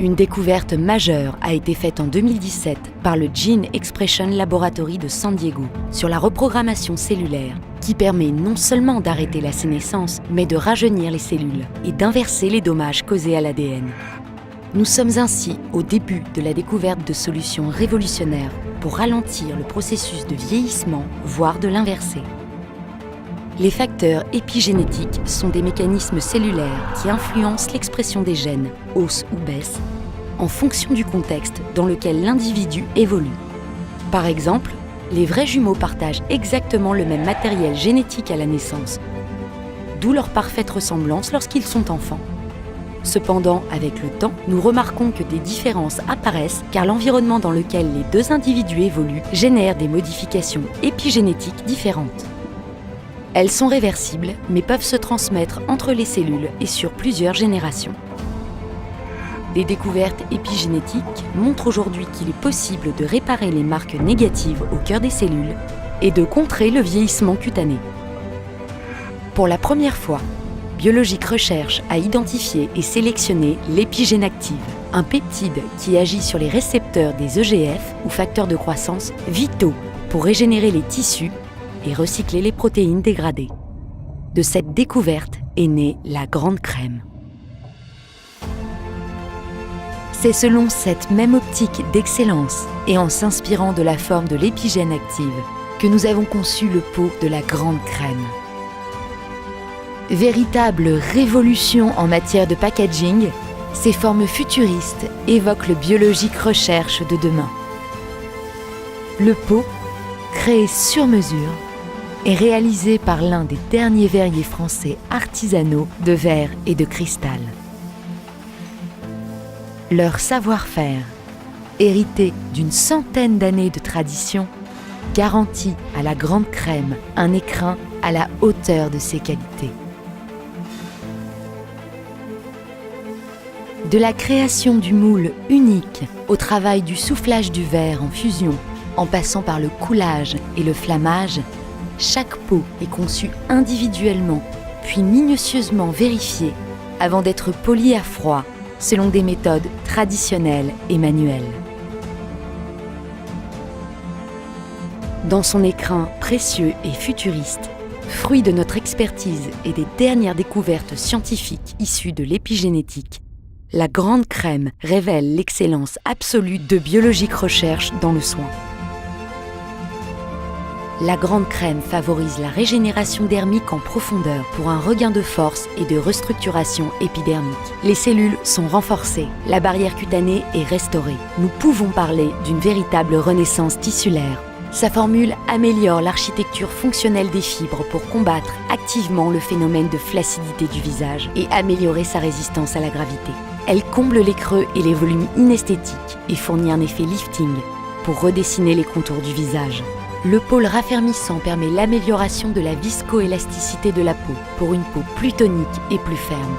Une découverte majeure a été faite en 2017 par le Gene Expression Laboratory de San Diego sur la reprogrammation cellulaire qui permet non seulement d'arrêter la sénescence, mais de rajeunir les cellules et d'inverser les dommages causés à l'ADN. Nous sommes ainsi au début de la découverte de solutions révolutionnaires pour ralentir le processus de vieillissement, voire de l'inverser. Les facteurs épigénétiques sont des mécanismes cellulaires qui influencent l'expression des gènes, hausse ou baisse, en fonction du contexte dans lequel l'individu évolue. Par exemple, les vrais jumeaux partagent exactement le même matériel génétique à la naissance, d'où leur parfaite ressemblance lorsqu'ils sont enfants. Cependant, avec le temps, nous remarquons que des différences apparaissent car l'environnement dans lequel les deux individus évoluent génère des modifications épigénétiques différentes. Elles sont réversibles, mais peuvent se transmettre entre les cellules et sur plusieurs générations. Des découvertes épigénétiques montrent aujourd'hui qu'il est possible de réparer les marques négatives au cœur des cellules et de contrer le vieillissement cutané. Pour la première fois, Biologic Research a identifié et sélectionné l'épigène active, un peptide qui agit sur les récepteurs des EGF ou facteurs de croissance vitaux pour régénérer les tissus et recycler les protéines dégradées. De cette découverte est née la Grande Crème. C'est selon cette même optique d'excellence et en s'inspirant de la forme de l'épigène active que nous avons conçu le pot de la Grande Crème. Véritable révolution en matière de packaging, ces formes futuristes évoquent le Biologic Research de demain. Le pot, créé sur mesure, est réalisé par l'un des derniers verriers français artisanaux de verre et de cristal. Leur savoir-faire, hérité d'une centaine d'années de tradition, garantit à la Grande Crème un écrin à la hauteur de ses qualités. De la création du moule unique au travail du soufflage du verre en fusion, en passant par le coulage et le flammage, chaque pot est conçu individuellement, puis minutieusement vérifié avant d'être poli à froid selon des méthodes traditionnelles et manuelles. Dans son écrin précieux et futuriste, fruit de notre expertise et des dernières découvertes scientifiques issues de l'épigénétique, la Grande Crème révèle l'excellence absolue de Biologic Research dans le soin. La Grande Crème favorise la régénération dermique en profondeur pour un regain de force et de restructuration épidermique. Les cellules sont renforcées, la barrière cutanée est restaurée. Nous pouvons parler d'une véritable renaissance tissulaire. Sa formule améliore l'architecture fonctionnelle des fibres pour combattre activement le phénomène de flaccidité du visage et améliorer sa résistance à la gravité. Elle comble les creux et les volumes inesthétiques et fournit un effet lifting pour redessiner les contours du visage. Le pôle raffermissant permet l'amélioration de la viscoélasticité de la peau pour une peau plus tonique et plus ferme.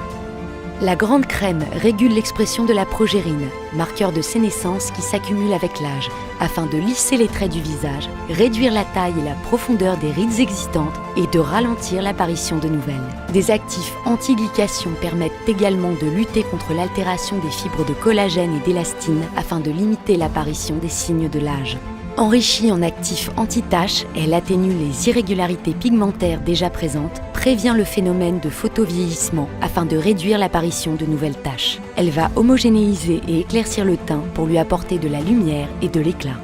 La Grande Crème régule l'expression de la progérine, marqueur de sénescence qui s'accumule avec l'âge, afin de lisser les traits du visage, réduire la taille et la profondeur des rides existantes et de ralentir l'apparition de nouvelles. Des actifs anti-glycation permettent également de lutter contre l'altération des fibres de collagène et d'élastine afin de limiter l'apparition des signes de l'âge. Enrichie en actifs anti-taches, elle atténue les irrégularités pigmentaires déjà présentes, prévient le phénomène de photovieillissement afin de réduire l'apparition de nouvelles taches. Elle va homogénéiser et éclaircir le teint pour lui apporter de la lumière et de l'éclat.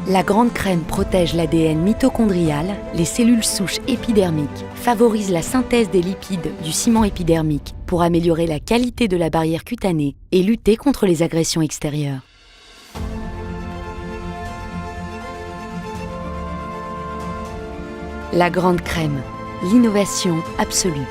La Grande Crème protège l'ADN mitochondrial, les cellules souches épidermiques, favorise la synthèse des lipides du ciment épidermique pour améliorer la qualité de la barrière cutanée et lutter contre les agressions extérieures. La Grande Crème, l'innovation absolue.